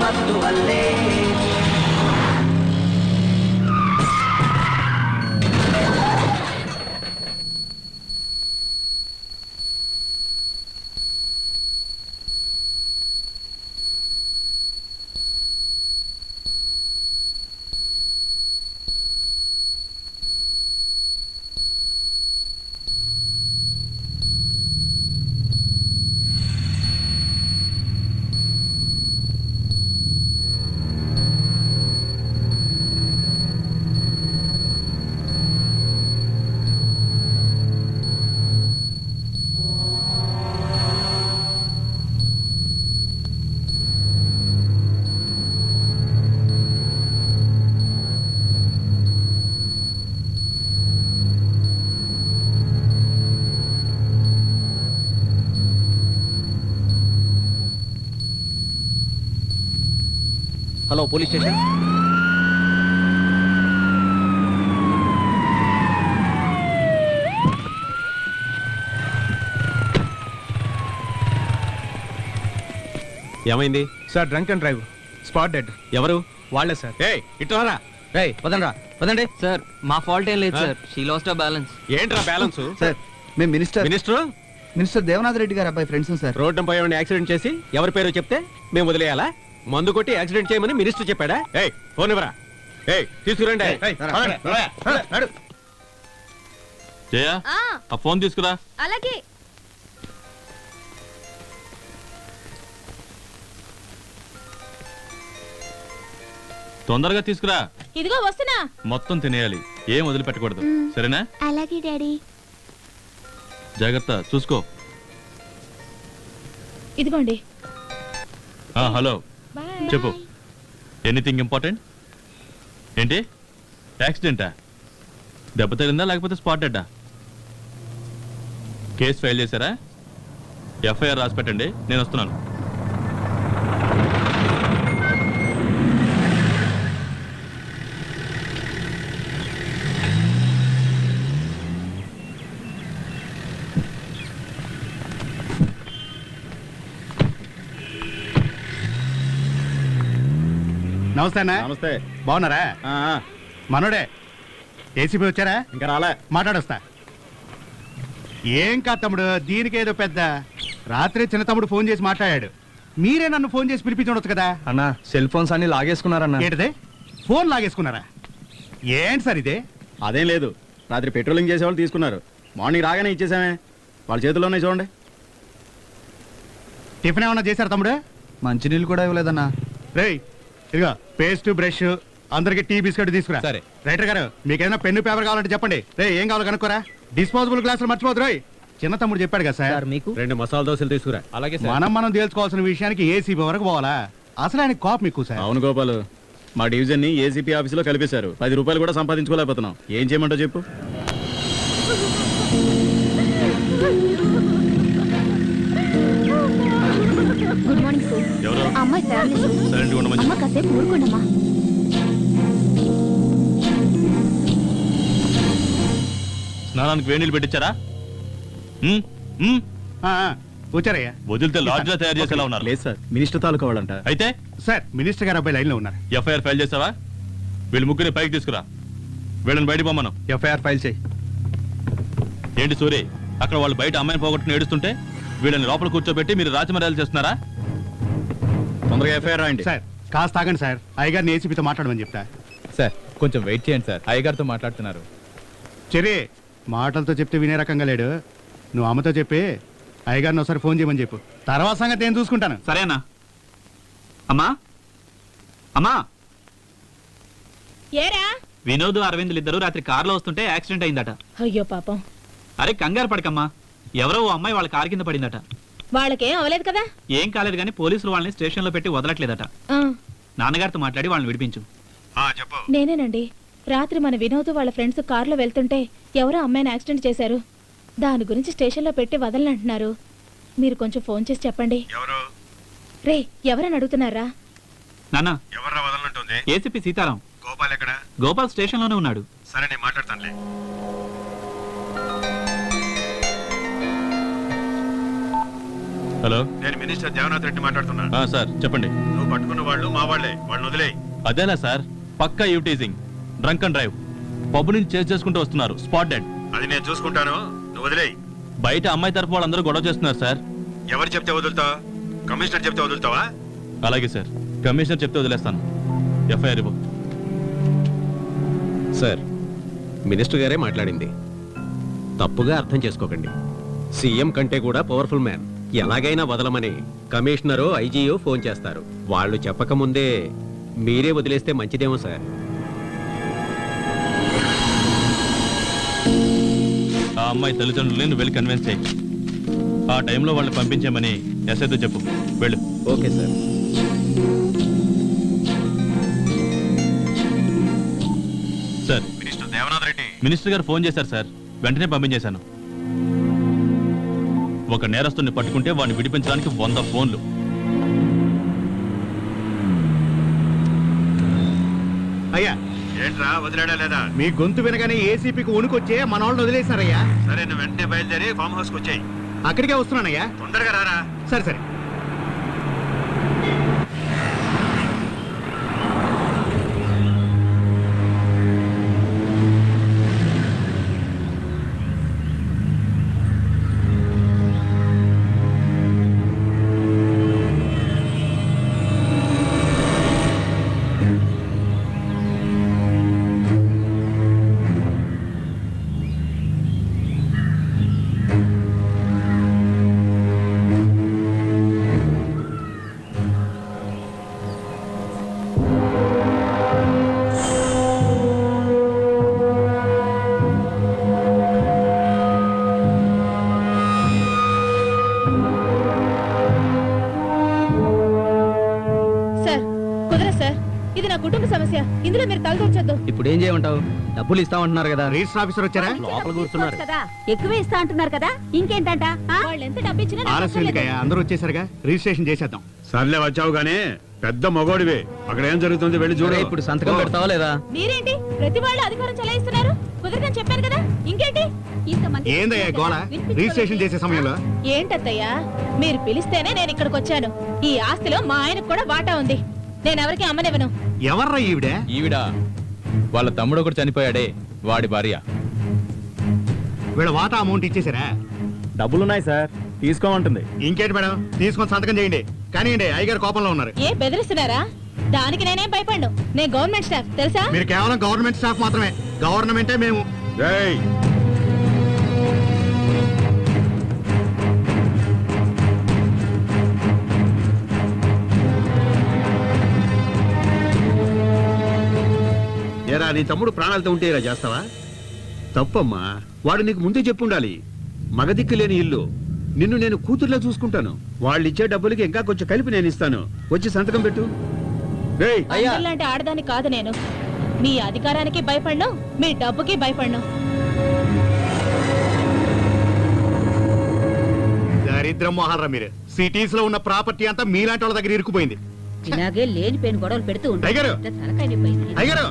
మత్తు వల్లే. Hello police station. ఏమైంది sir? Drunk and drive, spot dead. ఎవరు? వాళ్ళే సార్. ఇట్లారా పదండ్రా పదండి. సార్ మా ఫాల్ట్ ఏం లేదు సార్, షీ లాస్ట్ ఆ బ్యాలెన్స్. ఏంట్రా బ్యాలెన్స్? సార్ మేము మినిస్టర్ మినిస్టర్ దేవనాథ్ రెడ్డి గారు అబ్బాయి ఫ్రెండ్స్ సార్. రోడ్డుపై ఏమైనా యాక్సిడెంట్ చేసి ఎవరి పేరు చెప్తే మేము వదిలేయాలా? మందు కొట్టి యాక్సిడెంట్ చేయమని మినిస్టర్ చెప్పాడా? ఫోన్ ఇవ్వరా. తీసుకురండి. జయ ఆ ఫోన్ తీసుకురా. అలాగే. తొందరగా తీసుకురా. ఇదిగో వస్తున్నా. మొత్తం తినేయాలి, ఏం వదిలిపెట్టకూడదు. సరేనా? అలాగే డాడీ. జాగ్రత్త, చూసుకో. ఇదిగోండి. హలో, చెప్పు. Anything important? ఏంటి, యాక్సిడెంటా? దెబ్బ తగిలిందా లేకపోతే స్పాట్ డెడ్డా? కేసు ఫైల్ చేశారా? ఎఫ్ఐఆర్ రాసి పెట్టండి, నేను వస్తున్నాను. నమస్తే అన్న. నమస్తే. బాగున్నారా? మనోడే ఏసీపీ వచ్చారా? ఇంకా రాలే. మాట్లాడొస్తా. ఏం కాదు తమ్ముడు, దీనికేదో పెద్ద. రాత్రి చిన్న తమ్ముడు ఫోన్ చేసి మాట్లాడాడు. మీరే నన్ను ఫోన్ చేసి పిలిపించవచ్చు కదా అన్న. సెల్ ఫోన్స్ అన్ని లాగేసుకున్నారన్న. ఏంటిదే? ఫోన్ లాగేసుకున్నారా? ఏంటి సార్ ఇదే? అదేం లేదు, రాత్రి పెట్రోలింగ్ చేసేవాళ్ళు తీసుకున్నారు. మార్నింగ్ రాగానే ఇచ్చేసామే, వాళ్ళ చేతుల్లోనే చూడండి. టిఫిన్ ఏమన్నా చేశారు తమ్ముడు? మంచినీళ్ళు కూడా ఇవ్వలేదన్నా. రేయ్ ఇదిగో పేస్ట్ బ్రష్, అందరికి టీ బిస్కెట్ తీసుకురా. సరే. రైటర్ గారు మీకు ఏదైనా పెన్ను పేపర్ కావాలంటే చెప్పండి. రే ఏం కావాలో కనుక్కోరా. డిస్పోజబుల్ గ్లాసులు మర్చిపోదు. రోయ్ చిన్న తమ్ముడు చెప్పాడు కదా సార్. మీకు 2 మసాలా దోశలు తీసుకురా. అలాగే. మనం తేల్చుకోవాల్సిన విషయానికి ఏసీబీ వరకు పోవాలా? అసలు ఆయన కోపం ఎక్కువ సార్. అవును గోపాలు, మా డివిజన్ ని ఏసీపీ ఆఫీసులో కలిపేశారు. 10 రూపాయలు కూడా సంపాదించుకోలేకపోతున్నాం. ఏం చేయమంటావు చెప్పు. Good morning sir. ఎవరు? అమ్మాయి ఫ్యామిలీ. సైలెంట్గా ఉండమని అమ్మ కాసేపు ఊరుకోండమ్మా. స్నానానికి వేడి నీళ్ళు పెట్టించారా? వచ్చారయ్యా. వదిలితే లాడ్జ్లో తయారు చేసేలా ఉన్నారు. లేదు సార్, మినిస్టర్ తాలూకా వాళ్ళంట. అయితే సార్ మినిస్టర్ గారు అబ్బాయి లైన్ లో ఉన్నారు. ఎఫ్ఐఆర్ ఫైల్ చేసావా? వీళ్ళు ముగ్గురిని పైకి తీసుకురా, వీళ్ళని బయట పోమ్మను. ఎఫ్ఐఆర్ ఫైల్ చేయి. ఏంటి సూరి, అక్కడ వాళ్ళు బయట అమ్మాయిని పోగొట్టుకుని ఏడుస్తుంటే వీళ్ళని లోపల కూర్చోబెట్టి మీరు రాజమర్యాదలు చేస్తున్నారా? తొందరగా ఎఫ్ఐఆర్ రాయండి. సార్ కాస్త ఆగండి సార్, అయ్యగారిని ఏసీపీతో మాట్లాడమని చెప్తా. సార్ కొంచెం వెయిట్ చేయండి సార్, అయ్యగారితో మాట్లాడుతున్నారు. చెరి మాటలతో చెప్తే వినే రకంగా లేడు. నువ్వు అమ్మతో చెప్పి అయ్యగారిని ఒకసారి ఫోన్ చేయమని చెప్పు. తర్వాత సంగతి నేను చూసుకుంటాను. సరేనా? అమ్మా అమ్మా. ఏరా? వినోద్ అరవింద్ ఇద్దరు రాత్రి కారులో వస్తుంటే యాక్సిడెంట్ అయిందట. అయ్యో పాపం. అరే కంగారు పడకమ్మా, ఎవరో ఓ అమ్మాయి వాళ్ళ కారు కింద పడిందట. వాళ్ళకేం అవలేదు కదా? ఏం కాలేదు కానీ పోలీసులు వాళ్ళని స్టేషన్ లో పెట్టి వదలట్లేదట. నాన్నగారితో మాట్లాడి వాళ్ళని విడిపించు. నేనేనండి. రాత్రి మన వినోద్ వాళ్ళ ఫ్రెండ్స్ కారులో వెళ్తుంటే ఎవరో అమ్మాయిని యాక్సిడెంట్ చేశారు. దాని గురించి స్టేషన్లో పెట్టి వదలనంటున్నారు. మీరు కొంచెం ఫోన్ చేసి చెప్పండి. రే ఎవరని అడుగుతున్నారా? నాన్న ఎవరు వదలనంటుంది? ఏసీపీ సీతారాం. గోపాల్ ఎక్కడ? గోపాల్ స్టేషన్ లోనే ఉన్నాడు. సరే నేను మాట్లాడతానులే. హలో నేను మినిస్టర్ దేవనాథ్ రెడ్డి మాట్లాడుతున్నా. సార్ చెప్పండి. నువ్వు పట్టుకున్న వాళ్ళు మా వాళ్ళే, వాళ్ళని వదిలే. అదేలా సార్, పక్కా యూటీజింగ్, డ్రంక్ అండ్ డ్రైవ్, పబ్బు నుంచి చేసి చేసుకుంటూ వస్తున్నారు, స్పాట్ డెడ్. అది నేను చూసుకుంటాను, నువ్వు వదిలే. బయట అమ్మాయి తరపు వాళ్ళందరూ గొడవ చేస్తున్నారు సార్. ఎవరు చెప్తే వదులుతావు? కమిషనర్ చెప్తే వదులుతావా? అలాగే సార్, కమిషనర్ చెప్తే వదిలేస్తాను. ఎఫ్ఐఆర్ ఇవ్వు. సార్, మినిస్టర్ గారే మాట్లాడింది. తప్పుగా అర్థం చేసుకోకండి. సీఎం కంటే కూడా పవర్ఫుల్ మ్యాన్. ఎలాగైనా వదలమని కమిషనరో ఐజీయో ఫోన్ చేస్తారు. వాళ్ళు చెప్పకముందే మీరే వదిలేస్తే మంచిదేమో సార్. ఆ అమ్మాయి తల్లిదండ్రులని నువ్వు వెళ్ళి కన్విన్స్ చేయి. ఆ టైంలో వాళ్ళని పంపించామని ఎస్ఐతో చెప్పు. వెళ్ళు. Okay sir. Sir, minister Devanath Reddy. Minister గారు ఫోన్ చేశారు సార్, వెంటనే పంపించేశాను. ఒక నేరస్తుని పట్టుకుంటే వాడిని విడిపించడానికి 100 ఫోన్లు. అయ్యా ఏంట్రా, వదిలేడా లేదా? మీ గొంతు వినగానే ఏసీపీకి వణుకొచ్చే మన వాళ్ళు వదిలేశారయ్యా. సరే, నువ్వు వెంటనే బయలుదేరి ఫామ్ హౌస్కి వచ్చాయి. అక్కడికే వస్తున్నానయ్యా. తొందరగా రారా. సరే సరే. సార్ కుదరదు సార్, ఇది నా కుటుంబ సమస్య. ఇందులో మీరు తలదూర్చొద్దు. ఇప్పుడు ఏం చేయమంటావు? డబ్బులు ఇస్తామంటున్నారు కదా. రిజిస్టర్ ఆఫీసర్ వచ్చారా? లోపల కూర్చున్నారు. కదా ఎక్కువే ఇస్తా అంటున్నారు కదా, ఇంకేంటంట? వాళ్ళు ఎంత డబ్బు ఇచ్చినా నాకు ఆలస్యం అక్కర్లేదు. ఎందుకయ్యా, అందరూ వచ్చేసరిగా రిజిస్ట్రేషన్ చేసేద్దాం. సర్లే, వచ్చావు గానీ పెద్ద మగోడివే. అక్కడ ఏం జరుగుతుంది వెళ్ళి చూడు. ఇప్పుడు సంతకం పెడతావా లేదా? మీరేంటి ప్రతి వాళ్ళు అధికారం చెలాయిస్తున్నారు? కుదరదని చెప్పాను కదా, ఇంకేంటి? ఇంతమంది ఏందయ్యా గోళ? రిజిస్ట్రేషన్ చేసే సమయంలో ఏంటత్తయ్యా, మీరు పిలిస్తేనే నేను ఇక్కడికి వచ్చాను. ఈ ఆస్తిలో మా ఆయనకు కూడా వాటా ఉంది. నేను ఎవరికి అమ్మనివ్వను. ఎవర్రా ఈవిడ? ఈవిడ వాళ్ళ తమ్ముడు ఒకటి చనిపోయాడే, వాడి భార్య. వీళ్ళ వాటా అమౌంట్ ఇచ్చేసారా? డబ్బులున్నాయి సార్, తీసుకోమంటుంది. ఇంకేంటి మేడం, తీసుకొని సంతకం చేయండి. కానీ అయ్యగారు కోపంలో ఉన్నారు. ఏ బెదిరిస్తున్నారా? దానికి నేనేం భయపడ్ను. నేను గవర్నమెంట్ స్టాఫ్ తెలుసా? మీరు కేవలం గవర్నమెంట్ స్టాఫ్ మాత్రమే. గవర్నమెంటే మేము. ఏరా, నీ తమ్ముడు ప్రాణాలతో ఉంటే ఇలా చేస్తావా? తప్పమ్మా, వాడు నీకు ముందే చెప్పుండాలి. మగదిక్కు లేని ఇల్లు, నిన్ను నేను కూతుర్లా చూసుకుంటాను. వాళ్ళు ఇచ్చే డబ్బులకి ఇంకా కొంచెం కలిపి నేను ఇస్తాను. వచ్చి సంతకం పెట్టు. లాంటి ఆడదాన్ని కాదు నేను. మీ అధికారానికి భయపడ్ను, మీ డబ్బుకి భయపడ్ను. దరిద్రం మొహాలరా మీరు. సిటీస్ లో ఉన్న ప్రాపర్టీ అంతా మీలాంటి వాళ్ళ దగ్గర ఇరుక్కుపోయింది. ఇలాగే లేని పేను గొడవలు పెడుతూ అయ్యగారు! ఉంటారు. తలకాయ నొప్పి అయింది. అయ్యగారు,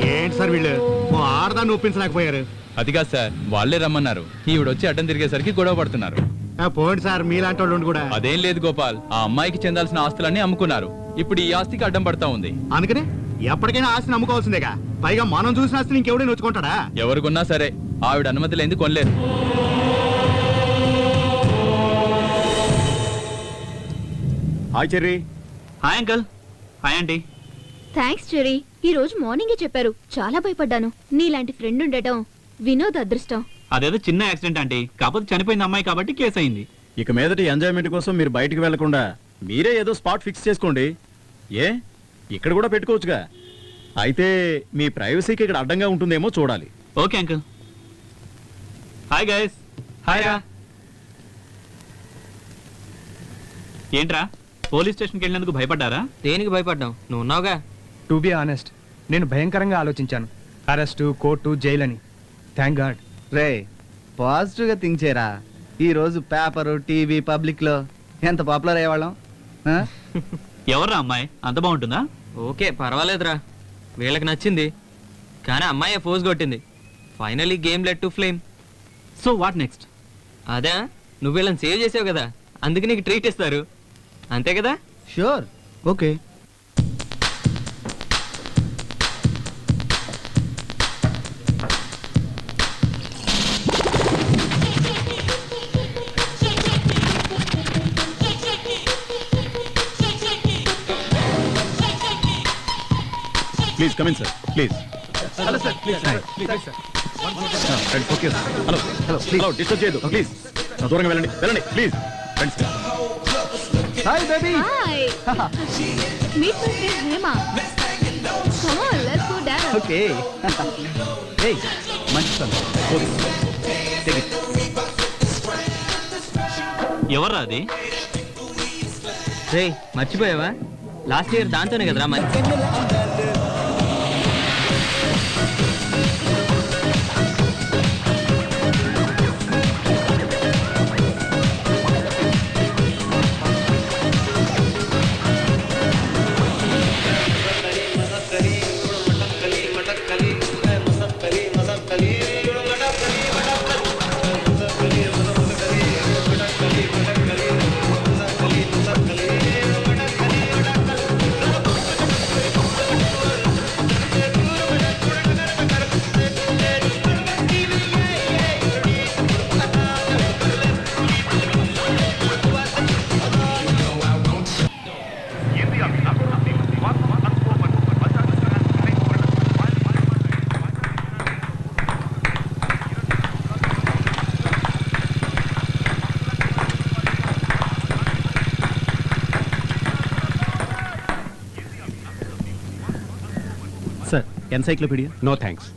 ఏంటి సార్ వీళ్ళు ఓ ఆడదాన్ని ఒప్పించలేకపోయారు? అది కాదు సార్, వాళ్ళే రమ్మన్నారు. ఈవిడ వచ్చి అడ్డం తిరిగేసరికి గొడవ పడుతున్నారు. పోండి సార్, మీలాంటి వాళ్ళు కూడా. అదేం లేదు గోపాల్, ఆ అమ్మాయికి చెందాల్సిన ఆస్తులన్నీ అమ్ముకున్నారు. ఇప్పుడు ఈ ఆస్తికి అడ్డం పడతా ఉంది. అందుకనే ఎప్పటికైనా ఆస్తిని అమ్ముకోవాల్సిందేగా. పైగా మనం చూసిన ఆస్తిని ఇంకెవడైనా నొచ్చుకుంటాడా? ఎవరికొన్నా సరే ఆవిడ అనుమతి లేని కొనలేరు. Hi Cherry. Hi uncle. Hi aunty. Thanks Cherry, ఈ రోజు మార్నింగే చెప్పారు. చాలా భయపడ్డాను. నీలాంటి ఫ్రెండ్ ఉండటం వినోద్ అదృష్టం. అదేదో చిన్న యాక్సిడెంట్ ఆంటీ, కాకపోతే చనిపోయింది అమ్మాయి కాబట్టి కేసు అయింది. ఇక మీదటి ఎంజాయ్మెంట్ కోసం మీరు బయటికి వెళ్లకుండా మీరే ఏదో స్పాట్ ఫిక్స్ చేసుకోండి. ఏ ఇక్కడ కూడా పెట్టుకోవచ్చుగా. అయితే మీ ప్రైవసీకి ఇక్కడ అడ్డంగా ఉంటుందేమో చూడాలి. Okay uncle. Hi guys. Hi రా. ఏంట్రా, పోలీస్ స్టేషన్కి వెళ్ళినందుకు భయపడ్డారా? దేనికి భయపడ్డాం? నువ్వు ఉన్నావుగా. టు బి ఆనెస్ట్, నేను భయంకరంగా ఆలోచించాను. అరెస్టు, కోర్టు, జైలు అని. Thank God. రే, పాజిటివ్ గా థింక్ చేయరా. ఈ రోజు పేపరు, టీవీ, పబ్లిక్ లో ఎంత పాపులర్ అయ్యేవాళ్ళం. ఎవర్రా అమ్మాయి? అంత బాగుంటుందా? ఓకే, పర్వాలేదురా. వీళ్ళకి నచ్చింది, కానీ అమ్మాయి ఫోజ్ కొట్టింది. Finally game led to flame. So what next? అదే నువ్వు వీళ్ళని సేవ్ చేసావు కదా, అందుకే నీకు ట్రీట్ ఇస్తారు, అంతే కదా? Sure, okay. Please come in sir, please. Hello sir, please okay sir. Hello hello hello, disturb చేయదు ప్లీజ్. దూరంగా వెళ్ళండి, వెళ్ళండి please. Friends, hi baby. Hi. Meet my friend Hema. Come on, let's go dance. Okay. ఏయ్, మంచి sir. Okay, take it. ఎవర్రా అది? రే మర్చిపోయావా, last year దాంతోనే కదరా మరి. Sir, encyclopedia. No thanks.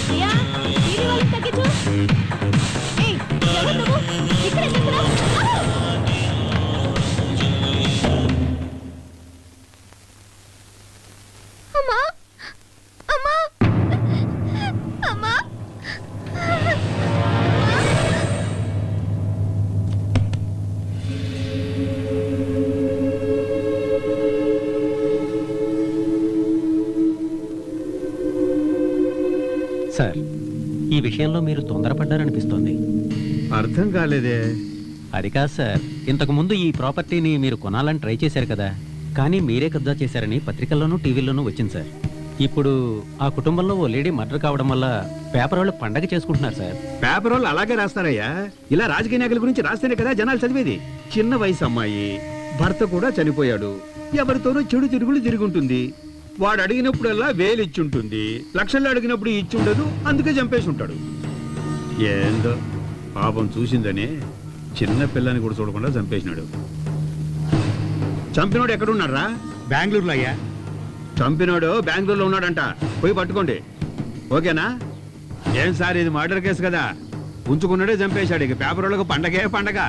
Priya, TV volume తగ్గించు. ఏయ్, ఎవరు నువ్వు? ఇక్కడ ఎందుకున్నావు? అమ్మా, అమ్మా, అమ్మా. సార్, ఈ విషయంలో మీరు తొందరపడ్డారనిపిస్తోంది. అర్థం కాలేదే. అది కాదు సార్, ఇంతకు ముందు ఈ ప్రాపర్టీని మీరు కొనాలని ట్రై చేశారు కదా, కానీ మీరే కబ్జా చేశారని పత్రికల్లోనూ టీవీల్లోనూ వచ్చింది సార్. ఇప్పుడు ఆ కుటుంబంలో ఓ లేడీ మర్డర్ కావడం వల్ల పేపర్ వాళ్ళు పండగ చేసుకుంటున్నారు సార్. పేపర్ వాళ్ళు అలాగే రాస్తారయ్యా. ఇలా రాజకీయ నాయకుల గురించి రాస్తేనే కదా జనాలు చదివేది. చిన్న వయసు అమ్మాయి, భర్త కూడా చనిపోయాడు, ఎవరితోనూ చెడు తిరుగులు తిరుగుంటుంది. వాడు అడిగినప్పుడల్లా వేలు ఇచ్చుంటుంది, లక్షల్లో అడిగినప్పుడు ఇచ్చుండదు, అందుకే చంపేసి ఉంటాడు. ఏందో పాపం చూసిందనే చిన్న పిల్లని కూడా చూడకుండా చంపేసినాడు. చంపినోడు ఎక్కడున్నారా? బెంగళూరులో అయ్యా. చంపినోడు బెంగళూరులో ఉన్నాడంట, పోయి పట్టుకోండి. ఓకేనా? ఏం సార్, ఇది మర్డర్ కేసు కదా, ఉంచుకున్నాడే చంపేశాడు. ఇక పేపర్ వాళ్ళకు పండగే పండగ.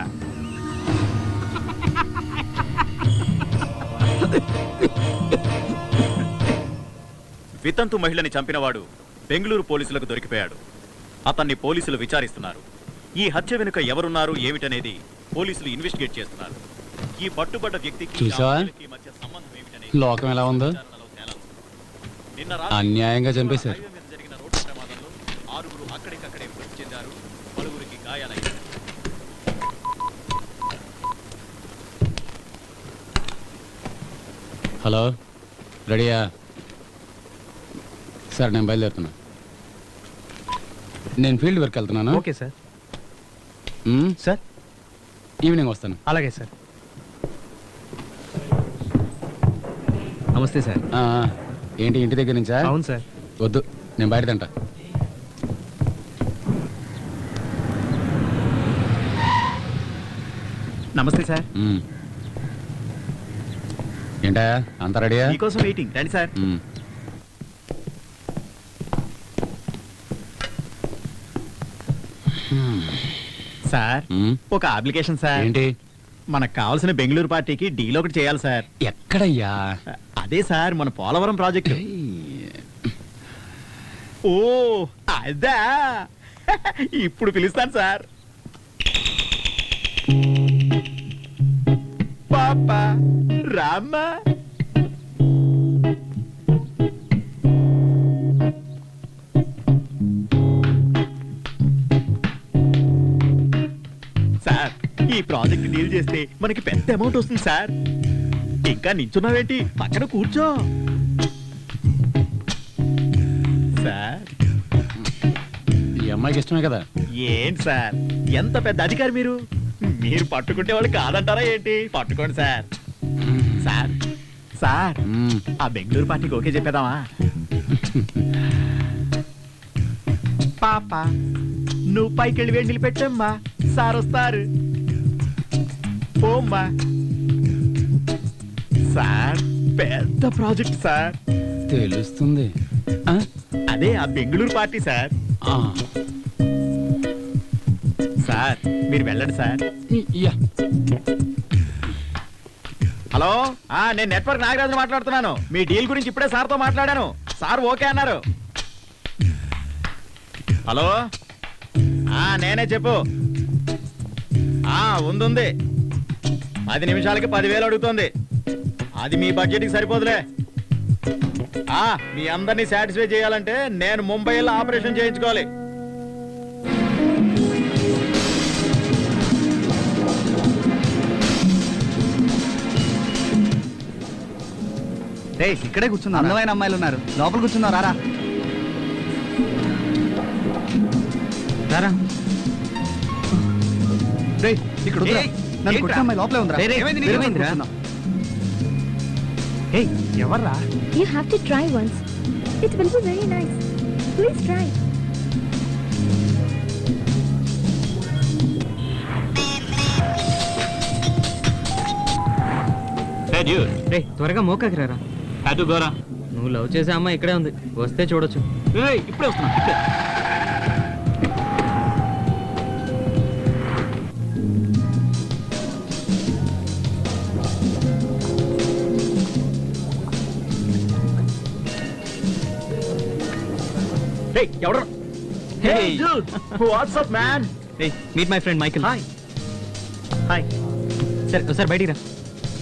వితంతు మహిళని చంపినవాడు బెంగళూరు పోలీసులకు దొరికిపోయాడు. అతన్ని పోలీసులు విచారిస్తున్నారు. ఈ హత్య వెనుక ఎవరున్నారు ఏమిటనేది పోలీసులు ఇన్వెస్టిగేట్ చేస్తున్నారు. ఈ పట్టుబడ్డ వ్యక్తికి చూసావా? మధ్య సంబంధం ఏమిటనేది లోకం ఎలా ఉందో, విచారణలో తేలాలి. నిన్న అన్యాయంగా చంపేశారు. హైవే మీద జరిగిన రోడ్డు ప్రమాదంలో 6 అక్కడికక్కడే మృతి చెందారు, పలువురికి గాయాలయ్యాయి. హలో, రెడీయా? సార్, నేను బయలుదేరుతున్నా. నేను ఫీల్డ్ వర్క్ వెళ్తున్నాను. Okay sir. సార్, ఈవినింగ్ వస్తాను. అలాగే సార్. నమస్తే సార్. ఏంటి, ఇంటి దగ్గర నుంచా? అవును సార్. వద్దు, నేను బయట తింటా. నమస్తే సార్. ఏంటా అంత రెడీయా? మీకోసం వెయిటింగ్. రండి సార్. సార్ ఒక అప్లికేషన్ సార్. ఏంటి? మనకు కావాల్సిన బెంగళూరు పార్టీకి డీల్ ఒకటి చేయాలి సార్. ఎక్కడయ్యా? అదే సార్ మన పోలవరం ప్రాజెక్టు. ఓ అదా, ఇప్పుడు పిలుస్తాను సార్. పాపా రామ్మా. సార్ ఈ ప్రాజెక్ట్ డీల్ చేస్తే మనకి పెద్ద అమౌంట్ వస్తుంది సార్. ఇంకా నించున్నావేంటి, పక్కన కూర్చో. సార్ ఈ అమ్మాయికి ఇష్టమే కదా? ఏంటి సార్ ఎంత పెద్ద అధికారి మీరు. మీరు పట్టుకుంటే వాళ్ళు కాదంటారా ఏంటి? పట్టుకోండి సార్. సార్ సార్ ఆ బెంగళూరు పార్టీకి ఓకే చెప్పేదామా? పాప నువ్వు పైకి వెళ్ళి వేడి నిలబెట్టమ్మా, సార్ వస్తారు. పోమ్మా. సార్ పెద్ద ప్రాజెక్ట్ సార్. తెలుస్తుంది. అదే ఆ బెంగళూరు పార్టీ సార్. సార్ మీరు వెళ్ళండి సార్. హలో, నేను నెట్వర్క్ నాగరాజు మాట్లాడుతున్నాను. మీ డీల్ గురించి ఇప్పుడే సార్తో మాట్లాడాను. సార్ ఓకే అన్నారు. హలో, నేనే చెప్పు. ఉంది 10 నిమిషాలకి 10,000 అడుగుతోంది. అది మీ బడ్జెట్కి సరిపోదులే. మీ అందరినీ సాటిస్ఫై చేయాలంటే నేను ముంబైలో ఆపరేషన్ చేయించుకోవాలి. ఇక్కడే కూర్చున్నా. అందమైన అమ్మాయిలు ఉన్నారు, లోపల కూర్చున్నావు. రారా రారా. ఇక్కడ వద్దురా. నన్ను కొట్టిన అమ్మాయి లోపలే ఉందిరా. ఎవర్రా? You have to try once. It will be very nice. Please try. త్వరగా మోకాకి రారా. అటు గోరా. నువ్వు లవ్ చేసే అమ్మాయి ఇక్కడే ఉంది, వస్తే చూడొచ్చు. ఇప్పుడే వస్తున్నా. ఇప్పుడే. ఎవరు? WhatsApp man. Meet my friend Michael. Hi hi. సరే ఒకసారి బయటికి రా.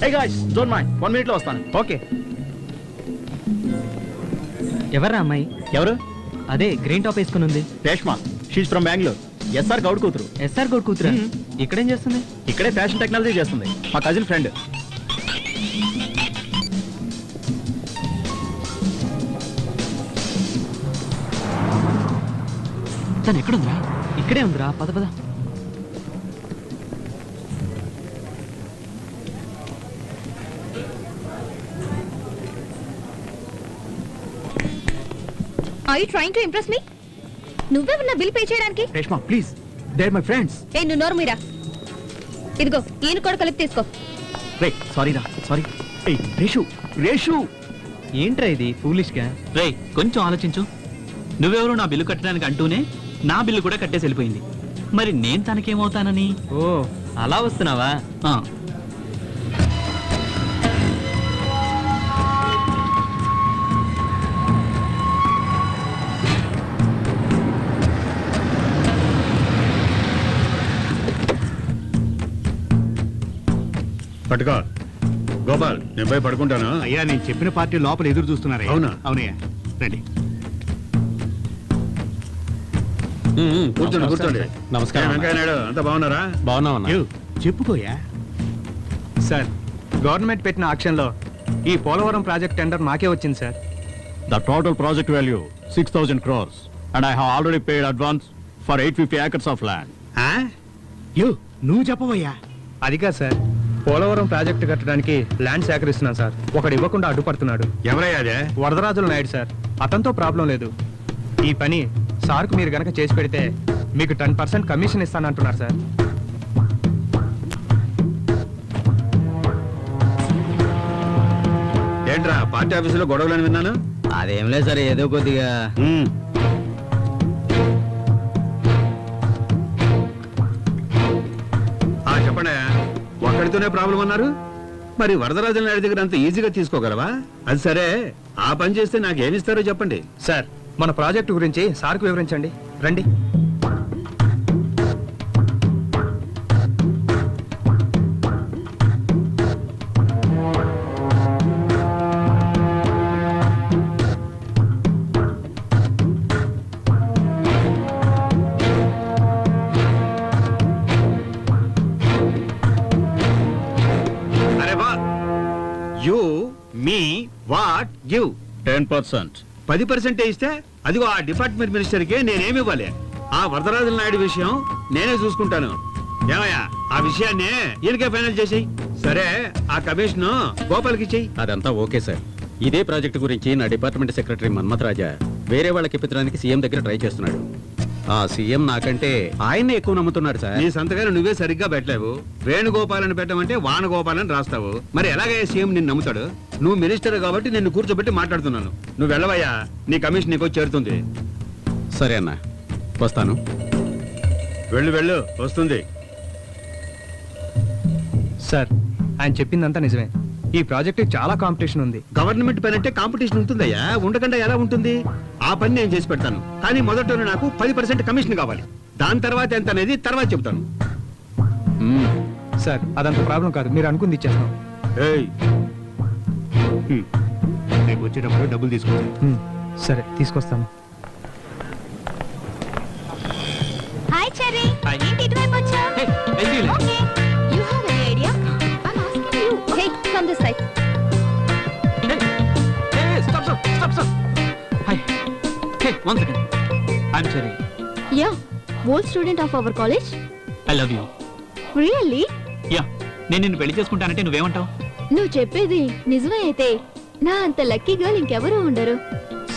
Hey guys, don't mind, 1 minute లో వస్తాను. ఓకే. ఎవర్రా అమ్మాయి? ఎవరు? అదే గ్రీన్ టాప్ వేసుకుని ఉంది. Reshma. She's from Bengaluru. SR Goud కూతురు. ఎస్ఆర్ గౌడ్ కూతురా? ఇక్కడేం చేస్తుంది? ఇక్కడే ఫ్యాషన్ టెక్నాలజీ చేస్తుంది. మా కజిన్ ఫ్రెండ్. తను ఎక్కడుందిరా? ఇక్కడే ఉందిరా, పద పద. Are you trying to impress me? నువ్వెవరన్నా బిల్ పే చేయడానికి? Reshma please, they are my friends. నువ్వు నోరు మీరా. ఇదిగో ఈయన కూడా కలిపి తీసుకో. సారీ రా, సారీ. రేషు రేషు. ఏంట్రా ఇది ఫూలిష్ గా? కొంచెం ఆలోచించు. నువ్వెవరు నా బిల్లు కట్టడానికి అంటూనే నా బిల్లు కూడా కట్టేసి వెళ్ళిపోయింది. మరి నేను తనకేమవుతానని? ఓ అలా వస్తున్నావా? పట్టుకో గోపాల్, నేను పోయి పడుకుంటాను. అయ్యా నేను చెప్పిన పార్టీ లోపల ఎదురు చూస్తున్నారు. అవునా? అవునయ్యా, రండి. కూర్చోండి కూర్చోండి. నమస్కారం. వెంకయ్య నాయుడు, అంతా బాగున్నారా? బాగున్నామన్నా. చెప్పుకోయా. సార్, గవర్నమెంట్ పెట్టిన ఆక్షన్లో ఈ పోలవరం ప్రాజెక్ట్ టెండర్ మాకే వచ్చింది sir. The total project value 6,000 crores and I have already paid advance for 850 acres of land. నువ్వు చెప్పవయ్యా. అది కాదు సార్, పోలవరం ప్రాజెక్టు కట్టడానికి ల్యాండ్ సేకరిస్తున్నాను సార్. ఒకడు ఇవ్వకుండా అడ్డుపడుతున్నాడు. ఎవరయ్యా అదే? వరదరాజుల నాయుడు సార్. అతనితో ప్రాబ్లం లేదు. ఈ పని సార్కు మీరు గనక చేసి పెడితే మీకు 10% కమిషన్ ఇస్తానంటున్నారు సార్. ఏంట్రా పార్టీ ఆఫీసులో గొడవలని విన్నాను. అదేం లేదు సార్, ఏదో కొద్దిగా. చెప్పండి, ఒక్కడితోనే ప్రాబ్లం అన్నారు. మరి వరదరాజుల నాయుడు దగ్గర అంత ఈజీగా తీసుకోగలవా? అది సరే, ఆ పని చేస్తే నాకేమిస్తారో చెప్పండి. సార్, మన ప్రాజెక్టు గురించి సార్కు వివరించండి. రండి. అరే వా, యూ మీ వాట్ గివ్ 10%. 10% ఇస్తే అదిగో ఆ డిపార్ట్మెంట్ మినిస్టర్కి నేనేమి ఇవ్వాలి? ఆ వరదరాజుల నాయుడు విషయం నేనే చూసుకుంటాను. ఏమయ్యా, ఆ విషయాన్ని ఈయనకే ఫైనల్ చేసేయి. సరే, ఆ కమిషన్ గోపాల్కి ఇచ్చేయి. అదంతా ఓకే సార్. ఇదే ప్రాజెక్టు గురించి నా డిపార్ట్మెంట్ సెక్రటరీ మన్మథ్ రాజా వేరే వాళ్ళకి ఇప్పించడానికి సీఎం దగ్గర ట్రై చేస్తున్నాడు. ఆ సీఎం నాకంటే ఆయన్నే ఎక్కువ నమ్ముతున్నాడు సార్. నీ సంతకాలు నువ్వే సరిగ్గా పెట్టలేవు. వేణుగోపాలని పెట్టమంటే వానగోపాలని రాస్తావు. మరి ఎలాగయ్యా సీఎం నిన్ను నమ్ముతాడు? నువ్వు మినిస్టర్ కాబట్టి నిన్ను కూర్చోబెట్టి మాట్లాడుతున్నాను. నువ్వు వెళ్ళవయ్యా, నీ కమిషన్ నీకు చేరుతుంది. సరే అన్న, వస్తాను. వెళ్ళు వెళ్ళు, వస్తుంది. సార్, ఆయన చెప్పిందంతా నిజమే. ఈ ప్రాజెక్ట్ చాలా కాంపిటీషన్ ఉంది. గవర్నమెంట్ పని అంటే కాంపిటీషన్ ఉంటుందయ్యా, ఉండకుండా ఎలా ఉంటుంది? ఆ పని నేను చేసి పెడతాను. కానీ మొదట నాకు 10% కమిషన్ కావాలి. దాని తర్వాత ఎంత అనేది తర్వాత చెప్తాను. సార్, అదంత ప్రాబ్లం కాదు. మీరు అనుకుంది ఇచ్చేస్తాం. ఏయ్, రేపు వచ్చేటప్పుడు డబ్బులు తీసుకుంటాను. సరే, తీసుకొస్తాను. Hi cherry. Hi. ఏంటి ఇటువైపు వచ్చావు? Hey, I'll see you later. Okay. You have any idea? I'm asking you. Hey, come this side. Stop. Hi. Hey, 1 second. I'm Cherry. Yeah, old student of our college. I love you. Really? Yeah. నేను నిన్ను పెళ్లి చేసుకుంటానంటే నువ్వేమంటావు? నువ్వు చెప్పేది నిజమే అయితే నా అంత లక్కీ గర్ల్ ఇంకెవరూ ఉండరు.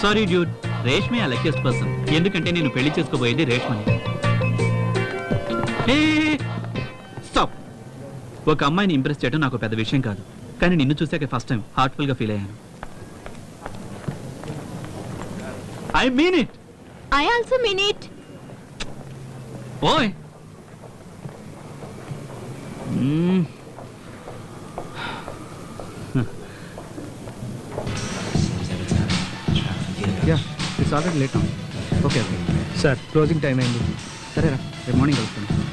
సారీ డ్యూడ్, రేష్మే ఆ లక్కీయెస్ట్ పర్సన్. ఎందుకంటే నేను పెళ్లి చేసుకోబోయేది రేష్మని. స్టాప్. ఒక అమ్మాయిని ఇంప్రెస్ చేయడం నాకు పెద్ద విషయం కాదు, కానీ నిన్ను చూసాక ఫస్ట్ టైం హార్ట్ఫుల్ గా ఫీల్ అయ్యాను. I mean it. I also mean it. ఓయ్. Yeah, it's already late. Okay. Sir, closing time అయింది. సరేరా, రేపు మార్నింగ్ కలుస్తాను.